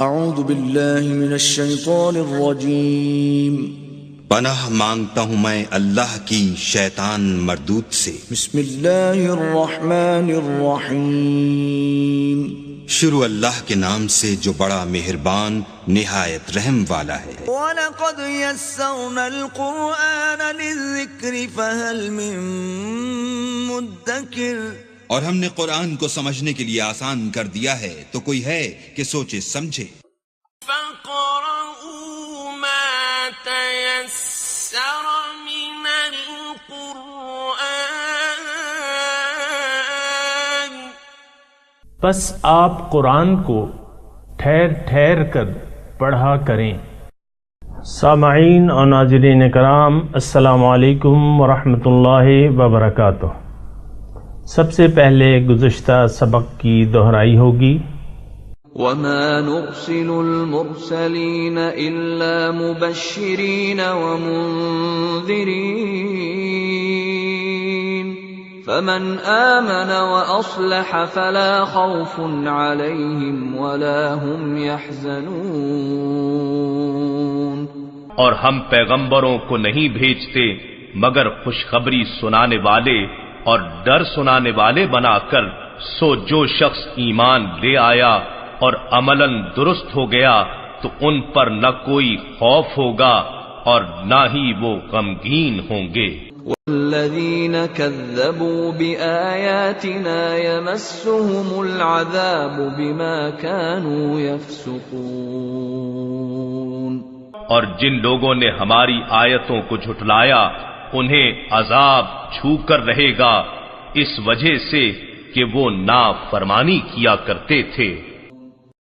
اعوذ باللہ من الشیطان الرجیم پناہ مانگتا ہوں میں اللہ کی شیطان مردود سے۔ بسم اللہ الرحمن الرحیم شروع اللہ کے نام سے جو بڑا مہربان نہایت رحم والا ہے۔ وَلَقَدْ يَسَّرْنَا الْقُرْآنَ لِلذِّكْرِ فَهَلْ مِن مُدَّكِرٍ، اور ہم نے قرآن کو سمجھنے کے لیے آسان کر دیا ہے، تو کوئی ہے کہ سوچے سمجھے۔ فَقْرَؤُوا مَا تَيَسَّرَ مِنَ الْقُرْآنِ، پس آپ قرآن کو ٹھہر ٹھہر کر پڑھا کریں۔ سامعین اور ناظرین کرام، السلام علیکم ورحمۃ اللہ وبرکاتہ۔ سب سے پہلے گزشتہ سبق کی دہرائی ہوگی۔ وَمَا نُرْسِلُ الْمُرْسَلِينَ إِلَّا مُبَشِّرِينَ وَمُنذِرِينَ فَمَنْ آمَنَ وَأَصْلَحَ فَلَا خَوْفٌ عَلَيْهِمْ وَلَا هُمْ يَحْزَنُونَ۔ اور ہم پیغمبروں کو نہیں بھیجتے مگر خوشخبری سنانے والے اور ڈر سنانے والے بنا کر، سو جو شخص ایمان لے آیا اور عملاً درست ہو گیا تو ان پر نہ کوئی خوف ہوگا اور نہ ہی وہ غمگین ہوں گے۔ وَالَّذِينَ كَذَّبُوا بِآيَاتِنَا يَمَسُّهُمُ الْعَذَابُ بِمَا كَانُوا يَفْسُقُونَ۔ اور جن لوگوں نے ہماری آیتوں کو جھٹلایا انہیں عذاب چھو کر رہے گا، اس وجہ سے کہ وہ نافرمانی کیا کرتے تھے۔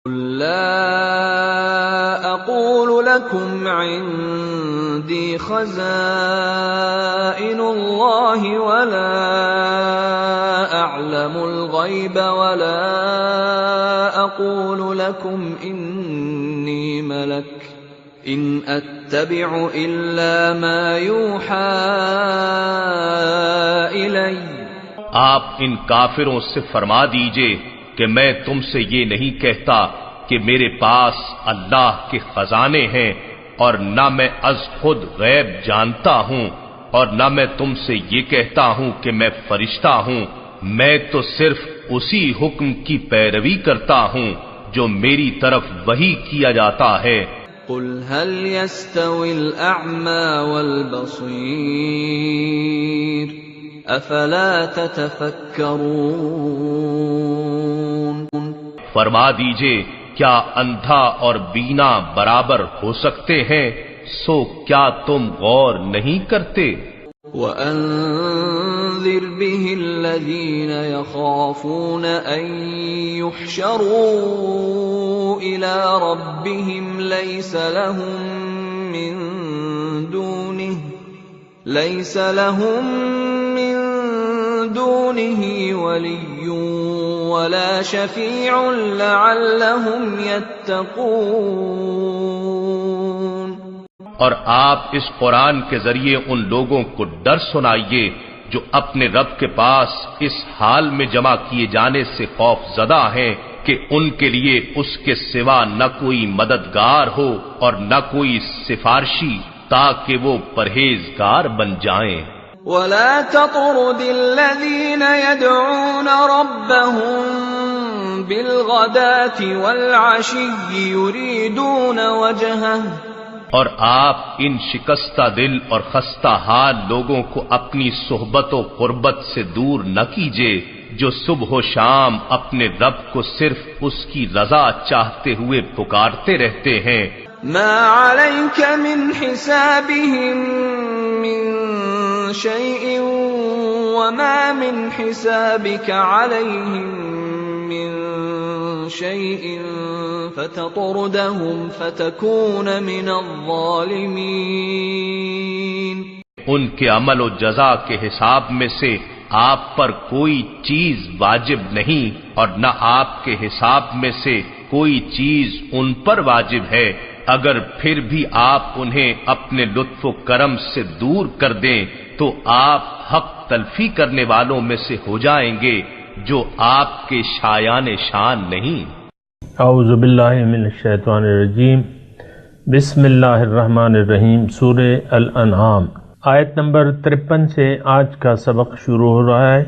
قُل لَّا أَقُولُ لَكُمْ عِندِي خَزَائِنُ اللَّهِ وَلَا أَعْلَمُ الْغَيْبَ وَلَا أَقُولُ لَكُمْ إِنِّي مَلَكٌ إِنْ أَتَّبِعُ إِلَّا مَا يُوحَى إِلَيَّ۔ آپ ان کافروں سے فرما دیجئے کہ میں تم سے یہ نہیں کہتا کہ میرے پاس اللہ کے خزانے ہیں، اور نہ میں از خود غیب جانتا ہوں، اور نہ میں تم سے یہ کہتا ہوں کہ میں فرشتہ ہوں۔ میں تو صرف اسی حکم کی پیروی کرتا ہوں جو میری طرف وحی کیا جاتا ہے۔ قُلْ هَلْ يَسْتَوِي الْأَعْمَى وَالْبَصِيرُ أَفَلَا تَتَفَكَّرُونَ۔ فرما دیجئے کیا اندھا اور بینا برابر ہو سکتے ہیں؟ سو کیا تم غور نہیں کرتے؟ وَأَنذِرْ بِهِ الَّذِينَ يَخَافُونَ أَن يُحْشَرُوا إِلَى رَبِّهِمْ لَيْسَ لَهُم مِّن دُونِهِ وَلِيٌّ وَلَا شَفِيعٌ لَعَلَّهُمْ يَتَّقُونَ۔ اور آپ اس قرآن کے ذریعے ان لوگوں کو ڈر سنائیے جو اپنے رب کے پاس اس حال میں جمع کیے جانے سے خوف زدہ ہیں کہ ان کے لیے اس کے سوا نہ کوئی مددگار ہو اور نہ کوئی سفارشی، تاکہ وہ پرہیزگار بن جائیں۔ وَلَا تَطْرُدِ الَّذِينَ يَدْعُونَ رَبَّهُم بِالْغَدَاةِ وَالْعَشِيِّ يُرِيدُونَ وَجْهَهُ۔ اور آپ ان شکستہ دل اور خستہ حال لوگوں کو اپنی صحبت و قربت سے دور نہ کیجیے، جو صبح و شام اپنے رب کو صرف اس کی رضا چاہتے ہوئے پکارتے رہتے ہیں۔ ما عليك من حسابهم من شيء وما من حسابك عليهم من شيء فتطردهم فتكون من الظالمين۔ ان کے عمل و جزا کے حساب میں سے آپ پر کوئی چیز واجب نہیں، اور نہ آپ کے حساب میں سے کوئی چیز ان پر واجب ہے، اگر پھر بھی آپ انہیں اپنے لطف و کرم سے دور کر دیں تو آپ حق تلفی کرنے والوں میں سے ہو جائیں گے جو آپ کے شایان شان نہیں۔ اعوذ باللہ من الشیطان الرجیم، بسم اللہ الرحمن الرحیم۔ سورہ الانعام آیت نمبر 53 سے آج کا سبق شروع ہو رہا ہے۔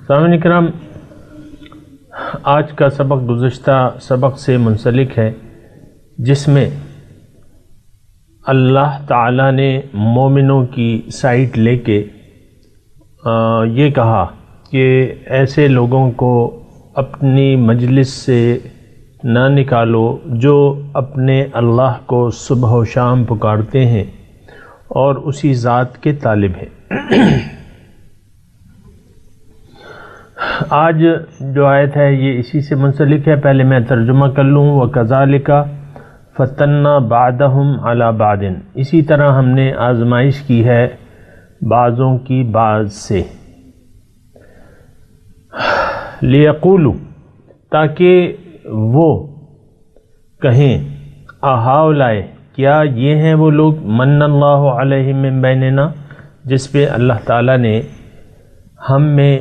سامعین کرام، آج کا سبق گزشتہ سبق سے منسلک ہے، جس میں اللہ تعالیٰ نے مومنوں کی سائٹ لے کے یہ کہا کہ ایسے لوگوں کو اپنی مجلس سے نہ نکالو جو اپنے اللہ کو صبح و شام پکارتے ہیں اور اسی ذات کے طالب ہیں۔ آج جو آیت ہے یہ اسی سے منسلک ہے، پہلے میں ترجمہ کر لوں۔ وَكَذَلِكَ فَتَنَّا بَعْدَهُمْ عَلَى بَعْدٍ، اسی طرح ہم نے آزمائش کی ہے بعضوں کی بعض سے۔ لِيَقُولُوا، تاکہ وہ کہیں، اَهَؤُلَاءِ، کیا یہ ہیں وہ لوگ، مَنَّ اللَّهُ عَلَيْهِم مِّن بَيْنِنَا، جس پہ اللہ تعالیٰ نے ہم میں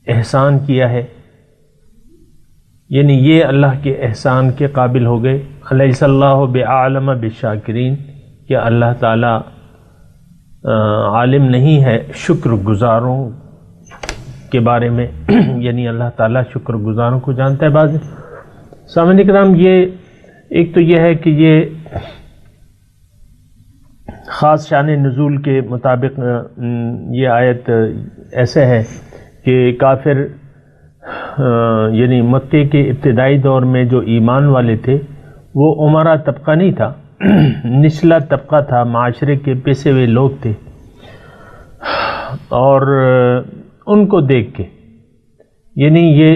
احسان کیا ہے، یعنی یہ اللہ کے احسان کے قابل ہو گئے۔ الیس اللہ بعالم بالشاکرین، کہ اللہ تعالیٰ عالم نہیں ہے شکر گزاروں کے بارے میں، یعنی اللہ تعالیٰ شکر گزاروں کو جانتا ہے۔ بعض سامعین کرام، یہ ایک تو یہ ہے کہ یہ خاص شان نزول کے مطابق یہ آیت ایسے ہے کہ کافر یعنی مکے کے ابتدائی دور میں جو ایمان والے تھے وہ عمرہ طبقہ نہیں تھا، نچلا طبقہ تھا، معاشرے کے پیسے ہوئے لوگ تھے، اور ان کو دیکھ کے یعنی یہ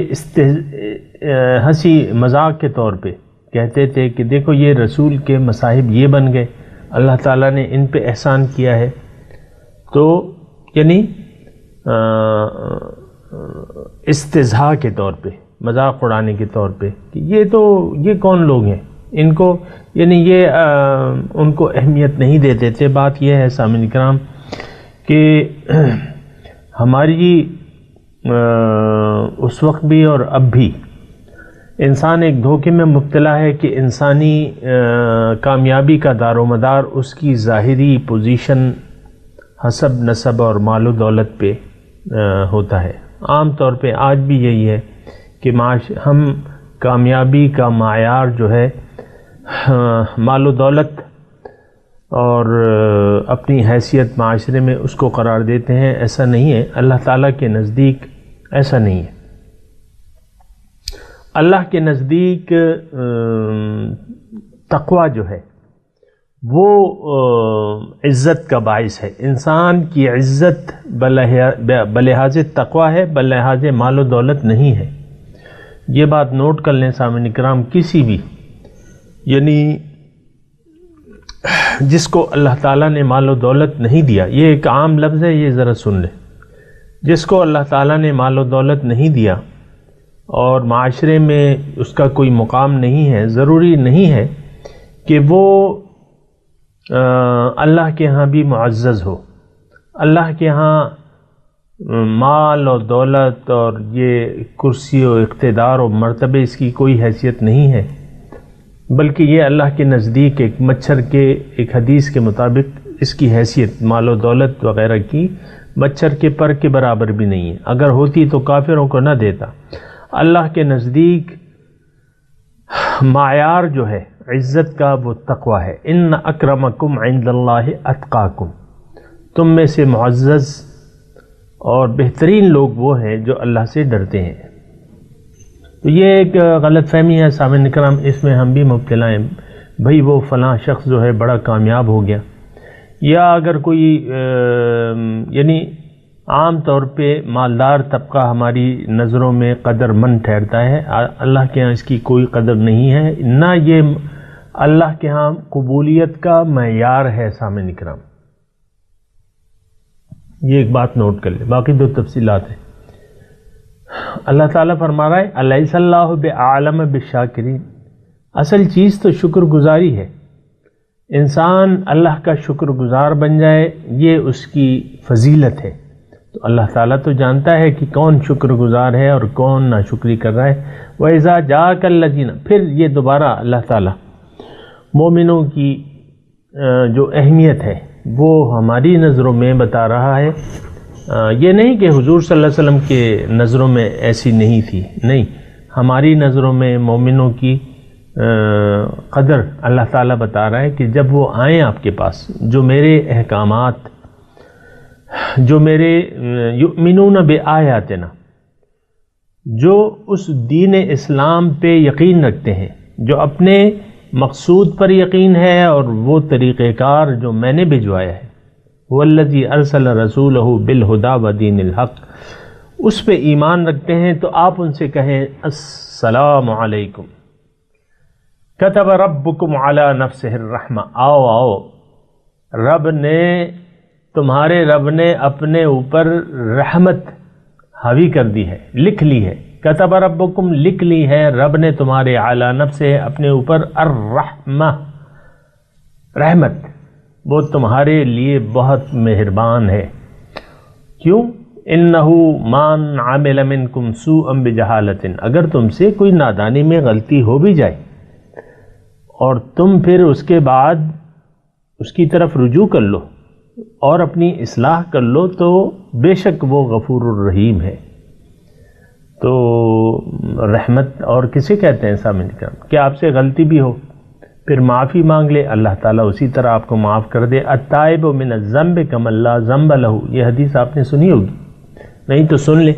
ہنسی مذاق کے طور پہ کہتے تھے کہ دیکھو یہ رسول کے مصاحب یہ بن گئے، اللہ تعالیٰ نے ان پہ احسان کیا ہے۔ تو یعنی استہزاء کے طور پہ، مذاق اڑانے کے طور پہ کہ یہ کون لوگ ہیں، ان کو یعنی یہ ان کو اہمیت نہیں دیتے تھے۔ بات یہ ہے سامعین کرام کہ ہماری اس وقت بھی اور اب بھی انسان ایک دھوکے میں مبتلا ہے کہ انسانی کامیابی کا دار و مدار اس کی ظاہری پوزیشن، حسب نسب اور مال و دولت پہ ہوتا ہے۔ عام طور پہ آج بھی یہی ہے کہ ہم کامیابی کا معیار جو ہے مال و دولت اور اپنی حیثیت معاشرے میں اس کو قرار دیتے ہیں۔ ایسا نہیں ہے، اللہ تعالیٰ کے نزدیک ایسا نہیں ہے۔ اللہ کے نزدیک تقوی جو ہے وہ عزت کا باعث ہے۔ انسان کی عزت بلحاظ تقوی ہے، بلحاظ مال و دولت نہیں ہے۔ یہ بات نوٹ کر لیں سامعین کرام، کسی بھی یعنی جس کو اللہ تعالیٰ نے مال و دولت نہیں دیا، یہ ایک عام لفظ ہے، یہ ذرا سن لیں، جس کو اللہ تعالیٰ نے مال و دولت نہیں دیا اور معاشرے میں اس کا کوئی مقام نہیں ہے، ضروری نہیں ہے کہ وہ اللہ کے ہاں بھی معزز ہو۔ اللہ کے ہاں مال اور دولت اور یہ کرسی و اقتدار و مرتبے اس کی کوئی حیثیت نہیں ہے، بلکہ یہ اللہ کے نزدیک ایک مچھر کے، ایک حدیث کے مطابق اس کی حیثیت مال و دولت وغیرہ کی مچھر کے پر کے برابر بھی نہیں ہے۔ اگر ہوتی تو کافروں کو نہ دیتا۔ اللہ کے نزدیک معیار جو ہے عزت کا وہ تقوی ہے۔ ان اکرمکم عند اللہ اتقاکم، تم میں سے معزز اور بہترین لوگ وہ ہیں جو اللہ سے ڈرتے ہیں۔ تو یہ ایک غلط فہمی ہے سامعین کرام، اس میں ہم بھی مبتلا ہیں، بھئی وہ فلاں شخص جو ہے بڑا کامیاب ہو گیا، یا اگر کوئی یعنی عام طور پہ مالدار طبقہ ہماری نظروں میں قدر مند ٹھہرتا ہے، اللہ کے ہاں اس کی کوئی قدر نہیں ہے، نہ یہ اللہ کے ہاں قبولیت کا معیار ہے سامعین کرام۔ یہ ایک بات نوٹ کر لیں، باقی دو تفصیلات ہیں۔ اللہ تعالیٰ فرما رہا ہے الیس اللہ بعالم بالشاکرین، اصل چیز تو شکر گزاری ہے۔ انسان اللہ کا شکر گزار بن جائے، یہ اس کی فضیلت ہے۔ تو اللہ تعالیٰ تو جانتا ہے کہ کون شکر گزار ہے اور کون ناشکری کر رہا ہے. وَإِذَا جَاءَكَ الَّذِينَ، پھر یہ دوبارہ اللہ تعالیٰ مومنوں کی جو اہمیت ہے وہ ہماری نظروں میں بتا رہا ہے. یہ نہیں کہ حضور صلی اللہ علیہ وسلم کے نظروں میں ایسی نہیں تھی، نہیں، ہماری نظروں میں مومنوں کی قدر اللہ تعالیٰ بتا رہا ہے کہ جب وہ آئیں آپ کے پاس، جو میرے احکامات، جو میرے یؤمنون بآیاتنا، جو اس دین اسلام پہ یقین رکھتے ہیں، جو اپنے مقصود پر یقین ہے اور وہ طریقہ کار جو میں نے بھجوایا ہے، والذی ارسل رسولہ بالہدی ودین الحق، اس پہ ایمان رکھتے ہیں، تو آپ ان سے کہیں السلام علیکم، کتب ربکم علی نفسہ الرحمہ، آؤ تمہارے رب نے اپنے اوپر رحمت حاوی کر دی ہے، لکھ لی ہے. کتب ربکم، لکھ لی ہے رب نے تمہارے علی نفسہ، اپنے اوپر، الرحمہ، رحمت، وہ تمہارے لیے بہت مہربان ہے. کیوں؟ انہ من عمل منکم سوءا بجہالۃ، اگر تم سے کوئی نادانی میں غلطی ہو بھی جائے اور تم پھر اس کے بعد اس کی طرف رجوع کر لو اور اپنی اصلاح کر لو، تو بے شک وہ غفور الرحیم ہے. تو رحمت اور کسے کہتے ہیں سامعین کرام؟ کہ آپ سے غلطی بھی ہو پھر معافی مانگ لے، اللہ تعالیٰ اسی طرح آپ کو معاف کر دے. التائب من الذنب کمن لا ذنب لہ، یہ حدیث آپ نے سنی ہوگی، نہیں تو سن لے.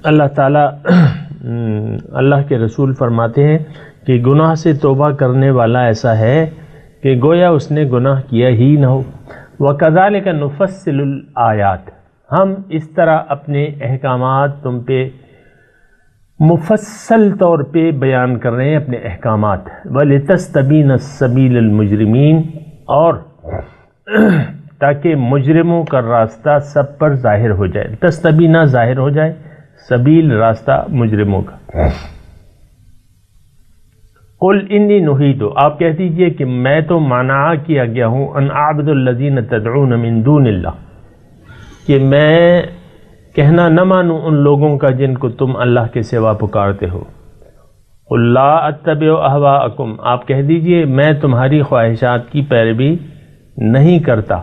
اللہ تعالیٰ اللہ کے رسول فرماتے ہیں کہ گناہ سے توبہ کرنے والا ایسا ہے کہ گویا اس نے گناہ کیا ہی نہ ہو. وَكَذَلِكَ نُفَصِّلُ الْآيَاتِ، ہم اس طرح اپنے احکامات تم پہ مفصل طور پہ بیان کر رہے ہیں، اپنے احکامات. وَلِتَسْتَبِينَ السَّبِيلُ الْمُجْرِمِينَ، اور تاکہ مجرموں کا راستہ سب پر ظاہر ہو جائے. تستبینہ ظاہر ہو جائے، سبیل راستہ مجرموں کا. قل انی نہیت، آپ کہہ دیجئے کہ میں تو منع کیا گیا ہوں، ان اعبد الذین تدعون من دون اللہ، کہ میں کہنا نہ مانوں ان لوگوں کا جن کو تم اللہ کے سوا پکارتے ہو. قل لا اتبع اہواءکم، آپ کہہ دیجئے میں تمہاری خواہشات کی پیروی نہیں کرتا.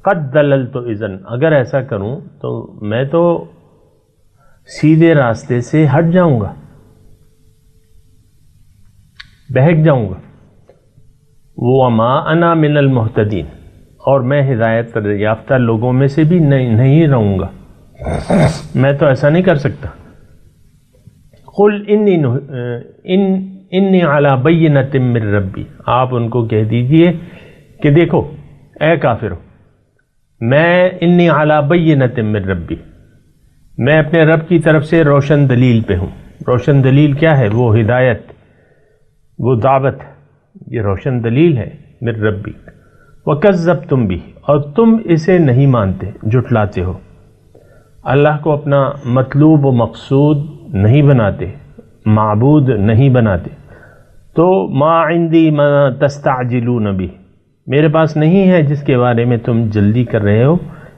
قد دللت اذن، اگر ایسا کروں تو میں تو سیدھے راستے سے ہٹ جاؤں گا، بہک جاؤں گا. وما انا من المہتدین، اور میں ہدایت یافتہ لوگوں میں سے بھی نہیں رہوں گا، میں تو ایسا نہیں کر سکتا. قل انی علی بینۃ من ربی، آپ ان کو کہہ دیجئے کہ دیکھو اے کافرو، میں انی علی بینۃ من ربی، میں اپنے رب کی طرف سے روشن دلیل پہ ہوں. روشن دلیل کیا ہے؟ وہ ہدایت، وہ دعوت، یہ روشن دلیل ہے من ربی. وَكَذَّبْتُمْ بِهِ، اور تم اسے نہیں مانتے، جھٹلاتے ہو، اللہ کو اپنا مطلوب و مقصود نہیں بناتے، معبود نہیں بناتے. تو ما عندی ما تستعجلون بہ، میرے پاس نہیں ہے جس کے بارے میں تم جلدی کر رہے ہو.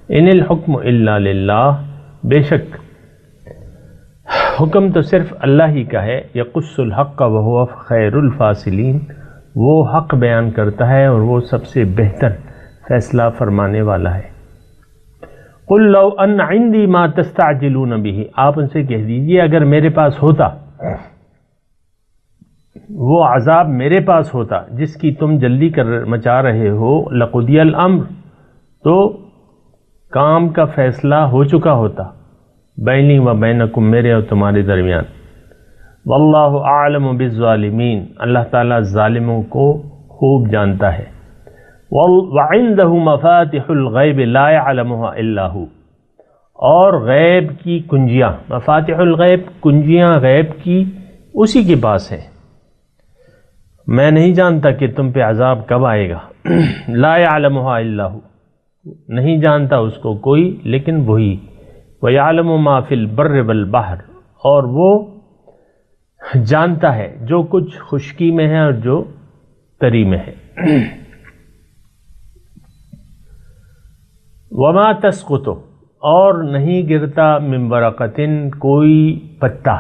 ان الحکم الا للہ، بے شک حکم تو صرف اللہ ہی کا ہے. یقص الحق وہو خیر الفاصلین، وہ حق بیان کرتا ہے اور وہ سب سے بہتر فیصلہ فرمانے والا ہے. قل لو ان عندی ما تستعجلون بہ، آپ ان سے کہہ دیجئے اگر میرے پاس ہوتا، وہ عذاب میرے پاس ہوتا جس کی تم جلدی مچا رہے ہو، لقضی الامر، تو کام کا فیصلہ ہو چکا ہوتا، بینی و بینکم، میرے اور تمہارے درمیان. واللہ اعلم بالظالمین، اللہ تعالیٰ ظالموں کو خوب جانتا ہے. وعندہ مفاتح الغیب لا يعلمها الا هو، اور غیب کی کنجیاں، مفاتح الغیب، کنجیاں غیب کی اسی کے پاس ہیں. میں نہیں جانتا کہ تم پہ عذاب کب آئے گا. لا يعلمها الا هو، نہیں جانتا اس کو کوئی لیکن وہی. وَيَعْلَمُ مَا فِي الْبَرِّ وَالْبَحْرِ، اور وہ جانتا ہے جو کچھ خشکی میں ہے اور جو تری میں ہے. وما تسقط، اور نہیں گرتا من ورقتن، کوئی پتا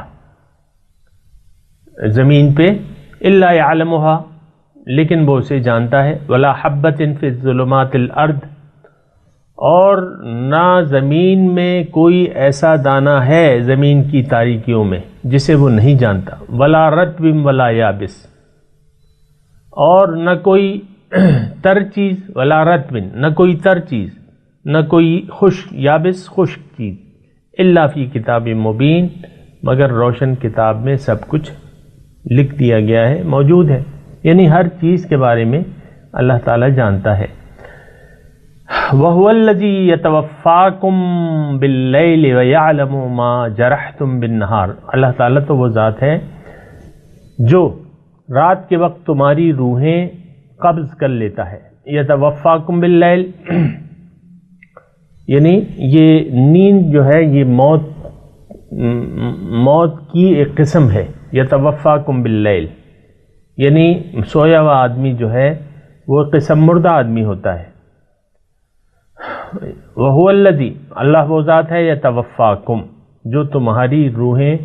زمین پہ، الا یعلمها، لیکن وہ اسے جانتا ہے، ولا حبۃ فی ظلمات الارض، اور نہ زمین میں کوئی ایسا دانہ ہے زمین کی تاریکیوں میں جسے وہ نہیں جانتا، ولا رطب ولا یابس، اور نہ کوئی تر چیز، ولا رطب، نہ کوئی تر چیز، نہ کوئی خشک، یابس خشک چیز، الا فی کتاب مبین، مگر روشن کتاب میں سب کچھ لکھ دیا گیا ہے، موجود ہے، یعنی ہر چیز کے بارے میں اللہ تعالیٰ جانتا ہے۔ وَهُوَ الَّذِي يَتَوَفَّاكُم بِاللَّيْلِ وَيَعْلَمُ مَا جَرَحْتُم بِالنَّهَارِ، اللہ تعالیٰ تو وہ ذات ہے جو رات کے وقت تمہاری روحیں قبض کر لیتا ہے۔ يَتَوَفَّاكُم بِاللَّيْلِ، یعنی یہ نیند جو ہے یہ موت کی ایک قسم ہے۔ یتوفاکم باللیل، یعنی سویا ہوا آدمی جو ہے وہ قسم مردہ آدمی ہوتا ہے۔ وہو الذی، اللہ وہ ذات ہے، یتوفاکم، جو تمہاری روحیں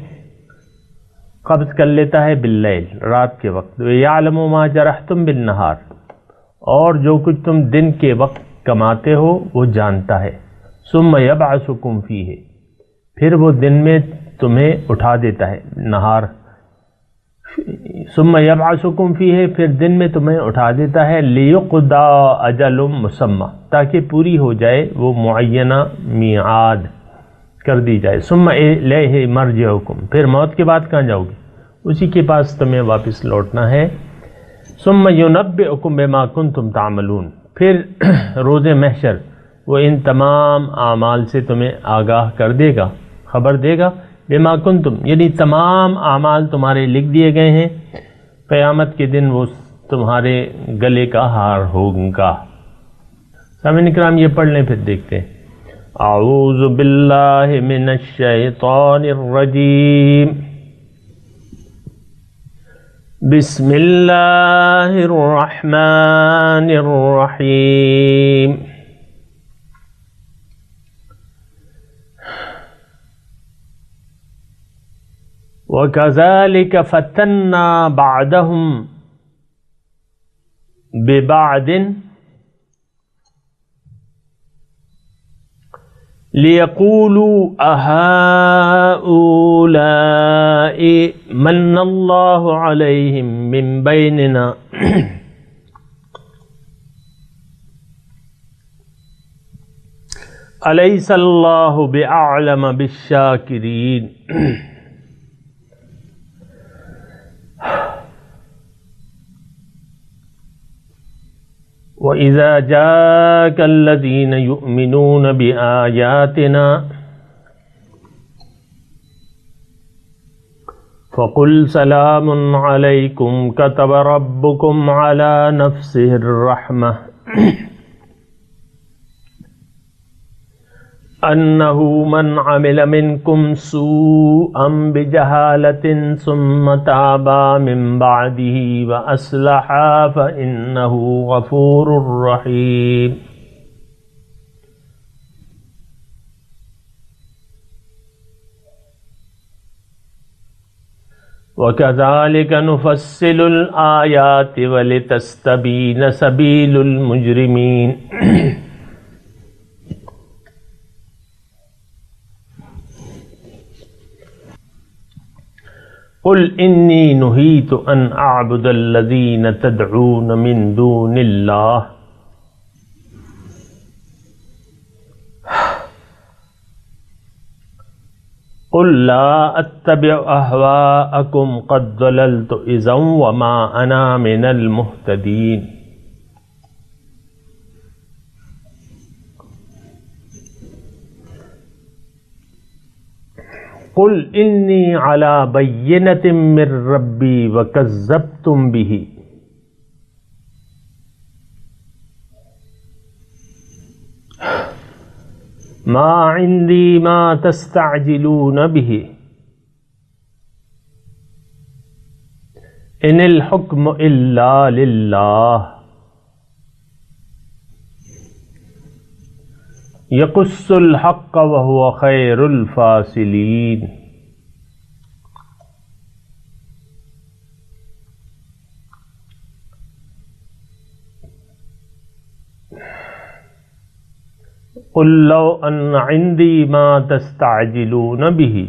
قبض کر لیتا ہے، باللیل، رات کے وقت، یعلم ما جرحتم بالنہار، اور جو کچھ تم دن کے وقت کماتے ہو وہ جانتا ہے۔ ثم یبعثکم فیہ، پھر وہ دن میں تمہیں اٹھا دیتا ہے، نہار، ثم یبعثکم فیہ، پھر دن میں تمہیں اٹھا دیتا ہے، لیقضی اجل مسمی، تاکہ پوری ہو جائے وہ معینہ میعاد کر دی جائے۔ ثم الیہ مرجعکم، پھر موت کے بعد کہاں جاؤ گے؟ اسی کے پاس تمہیں واپس لوٹنا ہے۔ ثم ینبئکم بما کنتم تعملون، پھر روز محشر وہ ان تمام اعمال سے تمہیں آگاہ کر دے گا، خبر دے گا، بما کنتم، یعنی تمام اعمال تمہارے لکھ دیے گئے ہیں، قیامت کے دن وہ تمہارے گلے کا ہار ہوگا۔ سامعین اکرام یہ پڑھ لیں پھر دیکھتے ہیں۔ اعوذ باللہ من الشیطان الرجیم، بسم اللہ الرحمن الرحیم۔ وَكَذَلِكَ فَتَنَّا بَعْدَهُمْ بِبَعْدٍ لِيَقُولُوا أَهَؤُلَاءِ مَنَّ اللَّهُ عَلَيْهِمْ مِنْ بَيْنِنَا أَلَيْسَ اللَّهُ بِأَعْلَمَ بِالشَّاكِرِينَ۔ وَإِذَا جَاءَكَ الَّذِينَ يُؤْمِنُونَ بِآيَاتِنَا فَقُلْ سَلَامٌ عَلَيْكُمْ كَتَبَ رَبُّكُمْ عَلَى نَفْسِهِ الرَّحْمَةَ أَنَّهُ مَنْ عَمِلَ مِنْكُمْ سُوءًا بِجَهَالَةٍ ثُمَّ تَابَ مِنْ بَعْدِهِ وَأَصْلَحَ فَإِنَّهُ غَفُورٌ رَحِيمٌ۔ وَكَذَلِكَ نُفَصِّلُ الْآيَاتِ وَلِتَسْتَبِينَ سَبِيلُ الْمُجْرِمِينَ۔ قل انی نہیت ان اعبد الذین تدعون من دون اللہ قل لا اتبع اہواءکم قد ضللت اذا وما انا من المہتدین۔ قل انی علی بینۃ من ربی وکذبتم بہ ما عندی ما تستعجلون بہ ان الحکم الا للہ یقص الحق وهو خیر الفاصلین۔ قل لو ان عندي ما تستعجلون به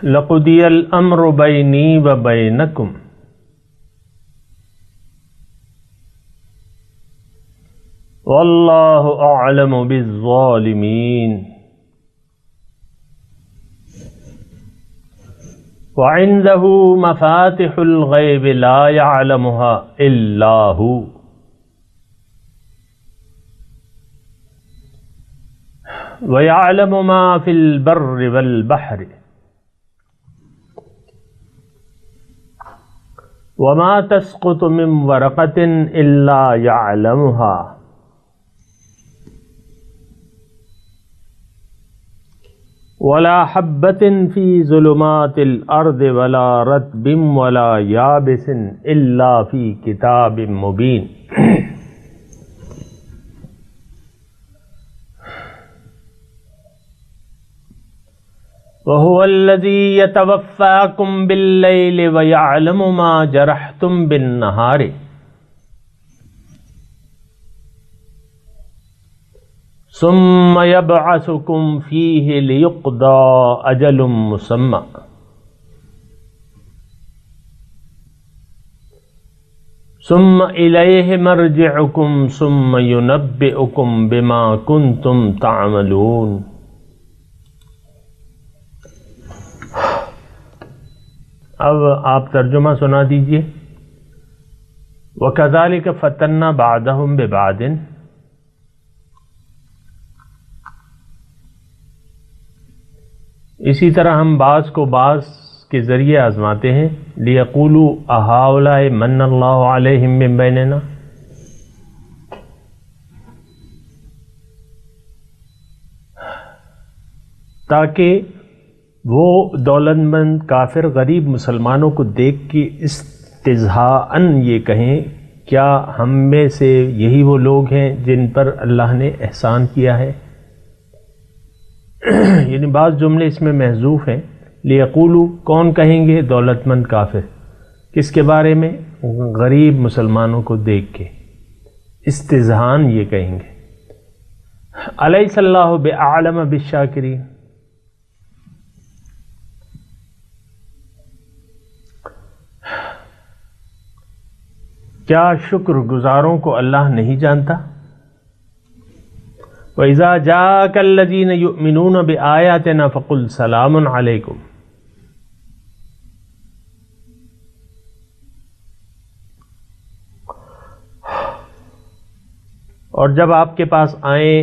لقضي الامر بيني وبينكم والله اعلم بالظالمين وعنده مفاتح الغيب لا يعلمها الا هو ويعلم ما في البر والبحر وما تسقط من ورقة إلا يعلمها ولا حبة في ظلمات الأرض ولا رطب ولا يابس إلا في كتاب مبين۔ وهو الذي يتوفاكم بالليل ويعلم ما جرحتم بالنهار ثم يبعثكم فيه ليقضى أجل مسمى ثم إليه مرجعكم ثم ينبئكم بما كنتم تعملون۔ اب آپ ترجمہ سنا دیجئے۔ وَكَذَلِكَ فَتَنَّا بَعْضَهُمْ بِبَعْضٍ، اسی طرح ہم بعض کو بعض کے ذریعے آزماتے ہیں۔ لِيَقُولُوا أَهَٰؤُلَاءِ مَنَّ اللَّهُ عَلَيْهِمْ مِن بَيْنِنَا، تاکہ وہ دولت مند کافر غریب مسلمانوں کو دیکھ کے استہزاءً یہ کہیں کیا ہم میں سے یہی وہ لوگ ہیں جن پر اللہ نے احسان کیا ہے؟ یعنی بعض جملے اس میں محذوف ہیں۔ لیقولوا کون کہیں گے؟ دولت مند کافر۔ کس کے بارے میں؟ غریب مسلمانوں کو دیکھ کے استہزاءً یہ کہیں گے۔ الیس اللہ بأعلم بالشاکرین، کیا شکر گزاروں کو اللہ نہیں جانتا؟ وَإِذَا جَاءَكَ الَّذِينَ يُؤْمِنُونَ بِآيَاتِنَا فَقُلْ سَلَامٌ عَلَيْكُمْ، اور جب آپ کے پاس آئیں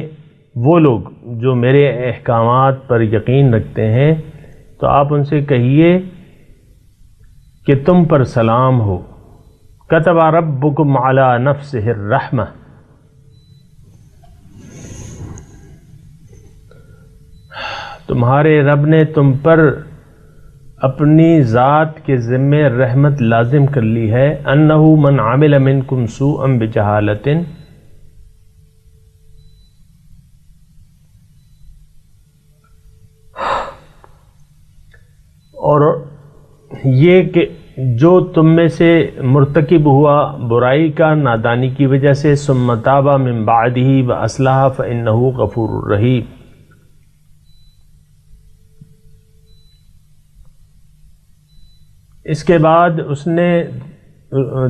وہ لوگ جو میرے احکامات پر یقین رکھتے ہیں تو آپ ان سے کہیے کہ تم پر سلام ہو۔ کتب ربکم علی نفسہ الرحمہ، تمہارے رب نے تم پر اپنی ذات کے ذمے رحمت لازم کر لی ہے۔ انہ من عمل منکم سوءا بجہالۃ، اور یہ کہ جو تم میں سے مرتکب ہوا برائی کا نادانی کی وجہ سے، ثم تاب من بعدہ واصلح فانہ غفور رحیم، اس کے بعد اس نے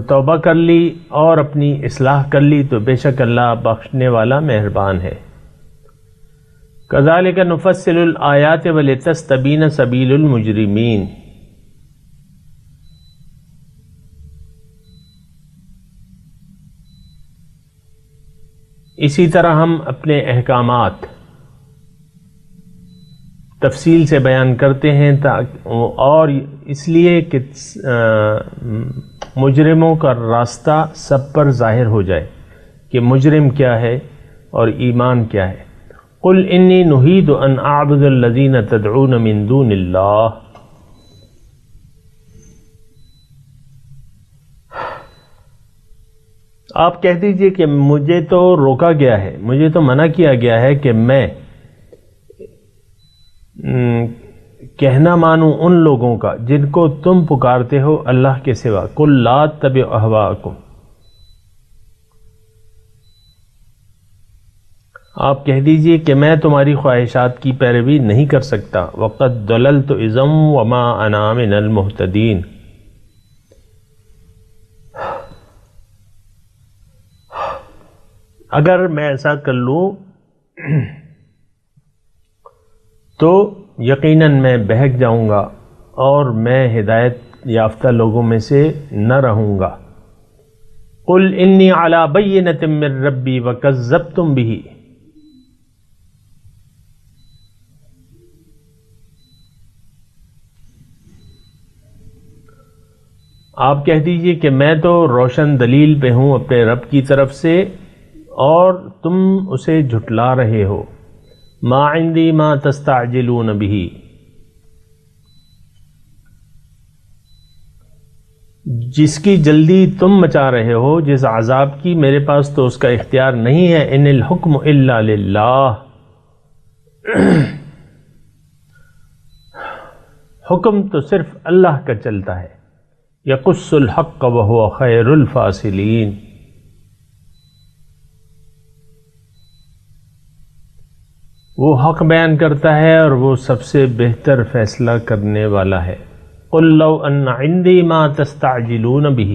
توبہ کر لی اور اپنی اصلاح کر لی تو بے شک اللہ بخشنے والا مہربان ہے۔ کذالک نفصل الآیات ولتستبین سبیل المجرمین، اسی طرح ہم اپنے احکامات تفصیل سے بیان کرتے ہیں اور اس لیے کہ مجرموں کا راستہ سب پر ظاہر ہو جائے کہ مجرم کیا ہے اور ایمان کیا ہے۔ قل انی نہید ان اعبد الذین تدعون من دون اللہ، آپ کہہ دیجئے کہ مجھے تو روکا گیا ہے، مجھے تو منع کیا گیا ہے کہ میں کہنا مانوں ان لوگوں کا جن کو تم پکارتے ہو اللہ کے سوا. قل لا تتبعوا اہواءکم، آپ کہہ دیجئے کہ میں تمہاری خواہشات کی پیروی نہیں کر سکتا. وقد ضللت اذا وما انا من المہتدین. اگر میں ایسا کر لوں تو یقیناً میں بہک جاؤں گا اور میں ہدایت یافتہ لوگوں میں سے نہ رہوں گا. قل انی علی بینۃ من ربی وکذبتم بہ، آپ کہہ دیجئے کہ میں تو روشن دلیل پہ ہوں اپنے رب کی طرف سے اور تم اسے جھٹلا رہے ہو. ما عندی ما تستعجلون بہ، جس کی جلدی تم مچا رہے ہو، جس عذاب کی، میرے پاس تو اس کا اختیار نہیں ہے. ان الحکم الا للہ، حکم تو صرف اللہ کا چلتا ہے. یقص الحق وہو خیر الفاصلین، وہ حق بیان کرتا ہے اور وہ سب سے بہتر فیصلہ کرنے والا ہے. قل لو ان عندی ما تستعجلون بہ،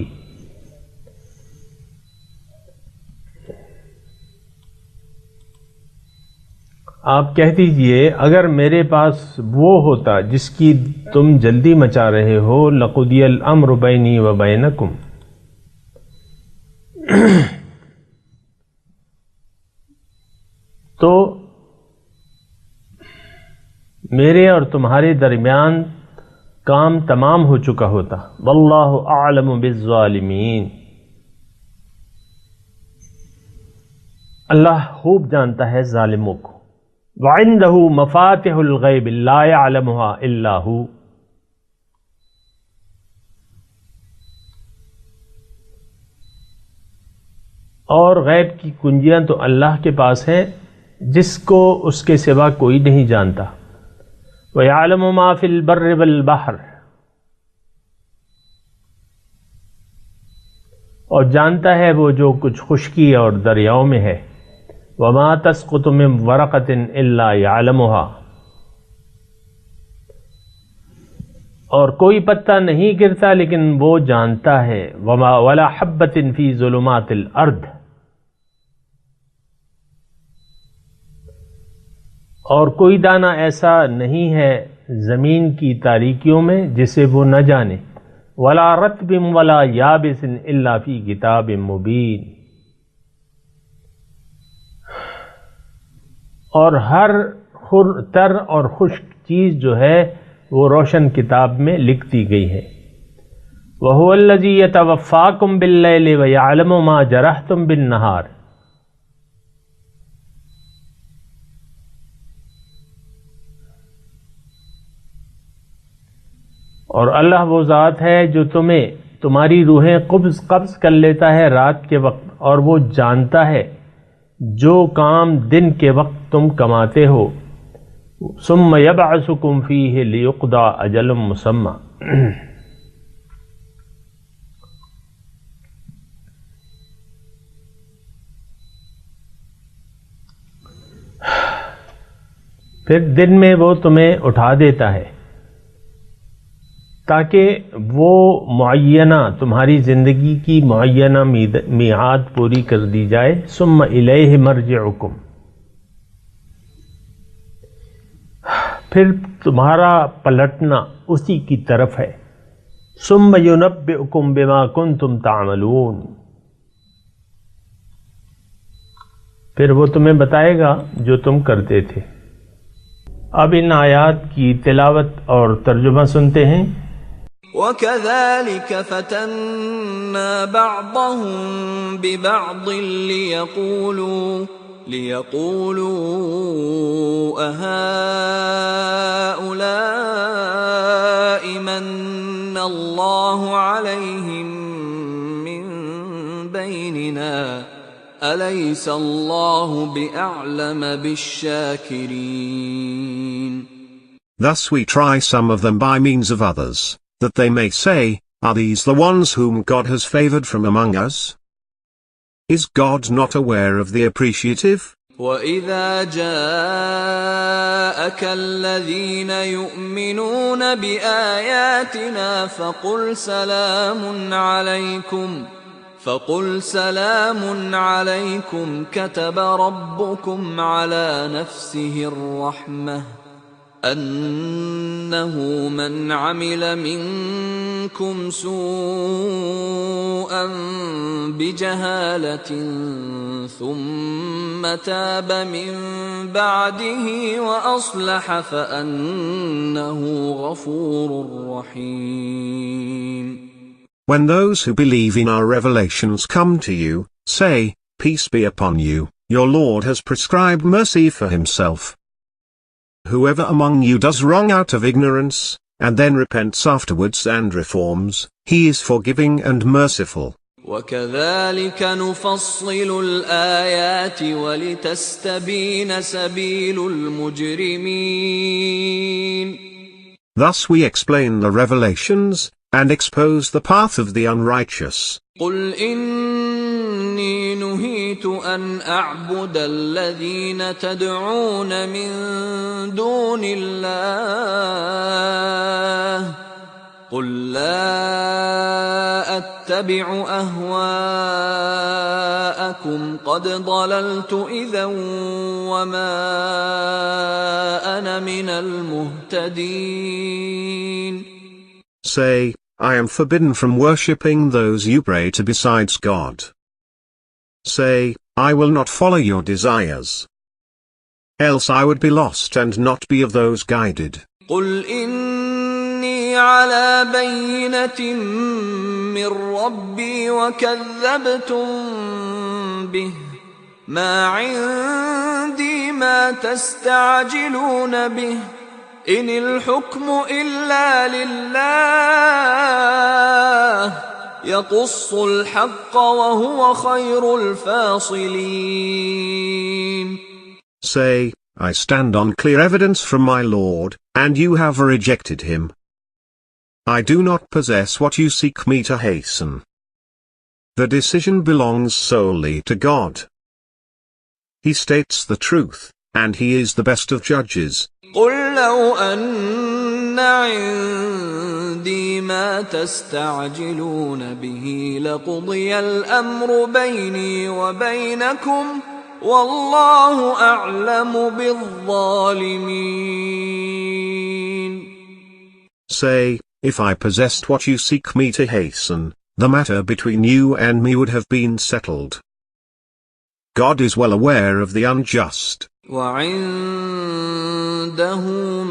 آپ کہہ دیجئے اگر میرے پاس وہ ہوتا جس کی تم جلدی مچا رہے ہو، لقضی الامر بینی و بینکم، تو میرے اور تمہارے درمیان کام تمام ہو چکا ہوتا. واللہ اعلم بالظالمین، اللہ خوب جانتا ہے ظالموں کو. وعنده مفاتح الغیب لا يعلمها الا هو، اور غیب کی کنجیاں تو اللہ کے پاس ہیں جس کو اس کے سوا کوئی نہیں جانتا. وَيَعْلَمُ مَا فِي الْبَرِّ وَالْبَحْرِ، اور جانتا ہے وہ جو کچھ خشکی اور دریاؤں میں ہے. وَمَا تَسْقُطُ مِن وَرَقَةٍ إِلَّا يَعْلَمُهَا، اور کوئی پتا نہیں گرتا لیکن وہ جانتا ہے. وَمَا وَلَا حَبَّةٍ فِي ظُلُمَاتِ الْأَرْضِ، اور کوئی دانہ ایسا نہیں ہے زمین کی تاریکیوں میں جسے وہ نہ جانے. وَلَا رَطْبٍ وَلَا يَابِسٍ إِلَّا فِي كِتَابٍ مُبِينٍ، اور ہر تر اور خشک چیز جو ہے وہ روشن کتاب میں لکھ دی گئی ہے. وَهُوَ الَّذِي يَتَوَفَّاكُمْ بِاللَّيْلِ وَيَعْلَمُ مَا جَرَحْتُمْ بِالنَّهَارِ، اور اللہ وہ ذات ہے جو تمہاری روحیں قبض کر لیتا ہے رات کے وقت، اور وہ جانتا ہے جو کام دن کے وقت تم کماتے ہو. ثم یبعثکم فیہ لیقضی اجل مسمی، پھر دن میں وہ تمہیں اٹھا دیتا ہے تاکہ وہ معینہ تمہاری زندگی کی معینہ میعاد پوری کر دی جائے. ثم الیہ مرجعکم، پھر تمہارا پلٹنا اسی کی طرف ہے. ثم ینبئکم بما کنتم تعملون، پھر وہ تمہیں بتائے گا جو تم کرتے تھے. اب ان آیات کی تلاوت اور ترجمہ سنتے ہیں. وَكَذَلِكَ فَتَنَّا بَعْضَهُم بِبَعْضٍ لِيَقُولُوا أَهَٰؤُلَاءِ مَنَّ اللَّهُ عَلَيْهِم مِّن بَيْنِنَا أليس الله بأعلم بالشاكرين. Thus we try some of them by means of others, that they may say, are these the ones whom God has favored from among us? Is God not aware of the appreciative? وَإِذَا جَاءَكَ الَّذِينَ يُؤْمِنُونَ بِآيَاتِنَا فَقُلْ سَلَامٌ عَلَيْكُمْ كَتَبَ رَبُّكُمْ عَلَى نَفْسِهِ الرَّحْمَةَ أَنَّهُ مَنْ عَمِلَ مِنْكُمْ سُوءًا بِجَهَالَةٍ ثُمَّ تَابَ مِنْ بَعْدِهِ وَأَصْلَحَ فَأَنَّهُ غَفُورٌ رَحِيمٌ. When those who believe in our revelations come to you, say, peace be upon you, your Lord has prescribed mercy for himself. Whoever among you does wrong out of ignorance, and then repents afterwards and reforms, he is forgiving and merciful. وَكَذَلِكَ نُفَصِّلُ الْآيَاتِ وَلِتَسْتَبِينَ سَبِيلُ الْمُجْرِمِينَ. Thus we explain the revelations, and expose the path of the unrighteous. قُلْ إِنِّي نُهِيتُ أَنْ أَعْبُدَ الَّذِينَ تَدْعُونَ مِن دُونِ اللَّهِ قُلْ لَا أَتَّبِعُ أَهْوَاءَكُمْ قَدْ ضَلَلْتُ إِذًا وَمَا أَنَا مِنَ الْمُهْتَدِينَ. Say, I am forbidden from worshipping those you pray to besides God. Say, I will not follow your desires. Else I would be lost and not be of those guided. قُلْ إِنِّي عَلَى بَيِّنَةٍ مِّن رَّبِّي وَكَذَّبْتُم بِهِ مَا عِندِي مَا تَسْتَعْجِلُونَ بِهِ إِنِ الْحُكْمُ إِلَّا لِلَّهِ يَقُصُّ الْحَقَّ وَهُوَ خَيْرُ الْفَاصِلِينَ. Say, I stand on clear evidence from my Lord, and you have rejected him. I do not possess what you seek me to hasten. The decision belongs solely to God. He states the truth, and he is the best of judges. قُلْ لَوْ أَنَّ عِندِي مَا تَسْتَعْجِلُونَ بِهِ لَقُضِيَ الْأَمْرُ بَيْنِي وَبَيْنَكُمْ وَاللَّهُ أَعْلَمُ بِالظَّالِمِينَ. Say, if I possessed what you seek me to hasten, the matter between you and me would have been settled. God is well aware of the unjust. وَعِندَهُ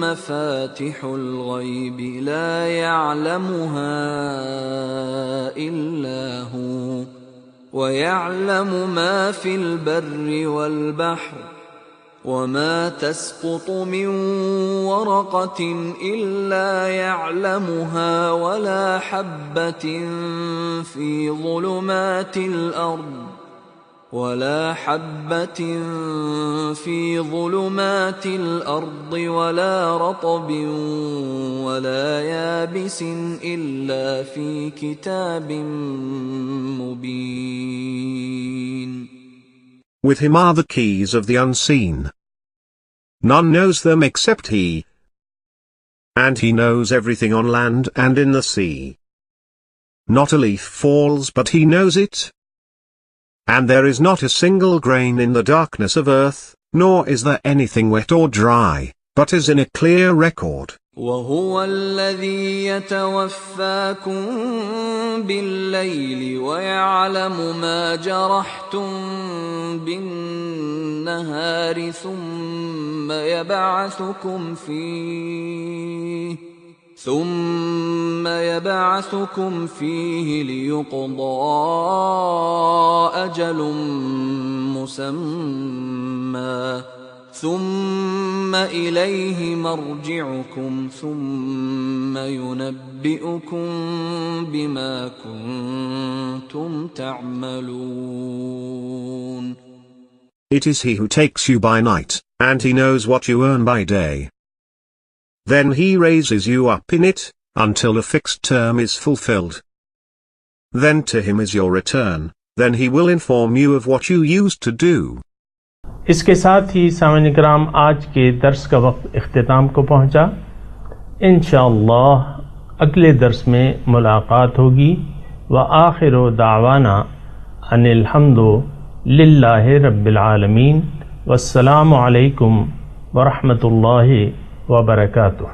مَفَاتِحُ الْغَيْبِ لَا يَعْلَمُهَا إِلَّا هُوَ وَيَعْلَمُ مَا فِي الْبَرِّ وَالْبَحْرِ وَمَا تَسْقُطُ مِنْ وَرَقَةٍ إِلَّا يَعْلَمُهَا وَلَا حَبَّةٍ في ظُلُمَاتِ الْأَرْضِ وَلَا رَطْبٍ وَلَا يَابِسٍ إِلَّا فِي كِتَابٍ مُبِينٍ. With him are the keys of the unseen. None knows them except he. And he knows everything on land and in the sea. Not a leaf falls but he knows it. And there is not a single grain in the darkness of earth, nor is there anything wet or dry, but is in a clear record. وَهُوَ الَّذِي يَتَوَفَّاكُم بِاللَّيْلِ وَيَعْلَمُ مَا جَرَحْتُم بِالنَّهَارِ ثُمَّ يَبْعَثُكُمْ فِيهِ لِيُقْضَىٰ أَجَلٌ مُّسَمًّى ثم إليه مرجعكم ثم ينبئكم بما كنتم تعملون. It is he who takes you by night, and he knows what you earn by day. Then he raises you up in it, until a fixed term is fulfilled. Then to him is your return, then he will inform you of what you used to do. اس کے ساتھ ہی سامعین کرام آج کے درس کا وقت اختتام کو پہنچا. انشاءاللہ اگلے درس میں ملاقات ہوگی. وآخر دعوانا ان الحمد للہ رب العالمین. والسلام علیکم ورحمۃ اللہ وبرکاتہ.